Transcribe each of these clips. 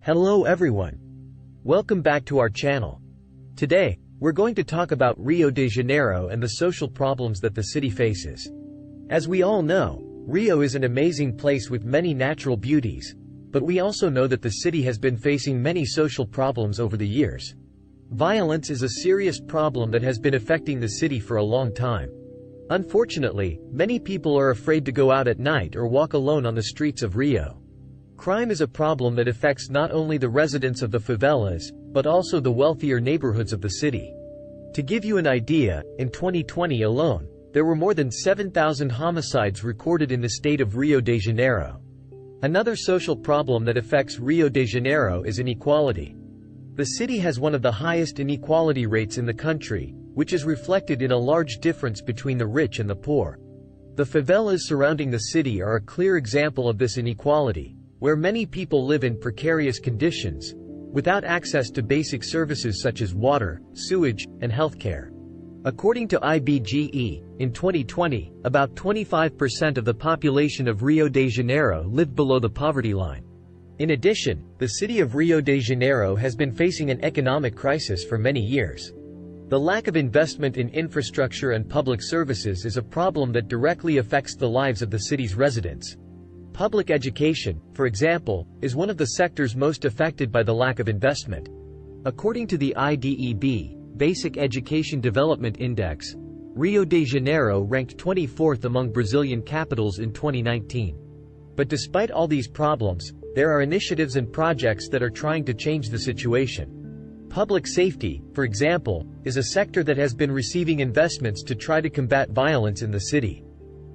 Hello everyone. Welcome back to our channel. Today, we're going to talk about Rio de Janeiro and the social problems that the city faces. As we all know, Rio is an amazing place with many natural beauties, but we also know that the city has been facing many social problems over the years. Violence is a serious problem that has been affecting the city for a long time. Unfortunately, many people are afraid to go out at night or walk alone on the streets of Rio. Crime is a problem that affects not only the residents of the favelas, but also the wealthier neighborhoods of the city. To give you an idea, in 2020 alone, there were more than 7,000 homicides recorded in the state of Rio de Janeiro. Another social problem that affects Rio de Janeiro is inequality. The city has one of the highest inequality rates in the country, which is reflected in a large difference between the rich and the poor. The favelas surrounding the city are a clear example of this inequality, where many people live in precarious conditions, without access to basic services such as water, sewage, and healthcare. According to IBGE, in 2020, about 25% of the population of Rio de Janeiro lived below the poverty line. In addition, the city of Rio de Janeiro has been facing an economic crisis for many years. The lack of investment in infrastructure and public services is a problem that directly affects the lives of the city's residents. Public education, for example, is one of the sectors most affected by the lack of investment. According to the IDEB, Basic Education Development Index, Rio de Janeiro ranked 24th among Brazilian capitals in 2019. But despite all these problems, there are initiatives and projects that are trying to change the situation. Public safety, for example, is a sector that has been receiving investments to try to combat violence in the city.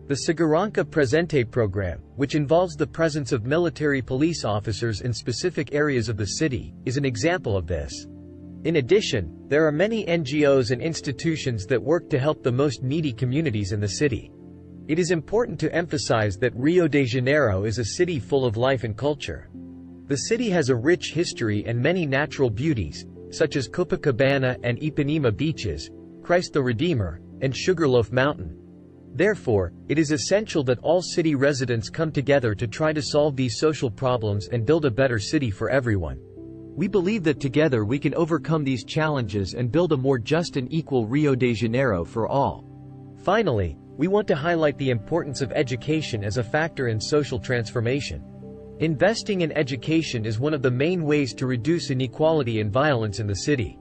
The Segurança Presente program, which involves the presence of military police officers in specific areas of the city, is an example of this. In addition, there are many NGOs and institutions that work to help the most needy communities in the city. It is important to emphasize that Rio de Janeiro is a city full of life and culture. The city has a rich history and many natural beauties, such as Copacabana and Ipanema beaches, Christ the Redeemer, and Sugarloaf Mountain. Therefore, it is essential that all city residents come together to try to solve these social problems and build a better city for everyone. We believe that together we can overcome these challenges and build a more just and equal Rio de Janeiro for all. Finally, we want to highlight the importance of education as a factor in social transformation. Investing in education is one of the main ways to reduce inequality and violence in the city.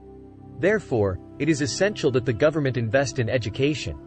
Therefore, it is essential that the government invest in education.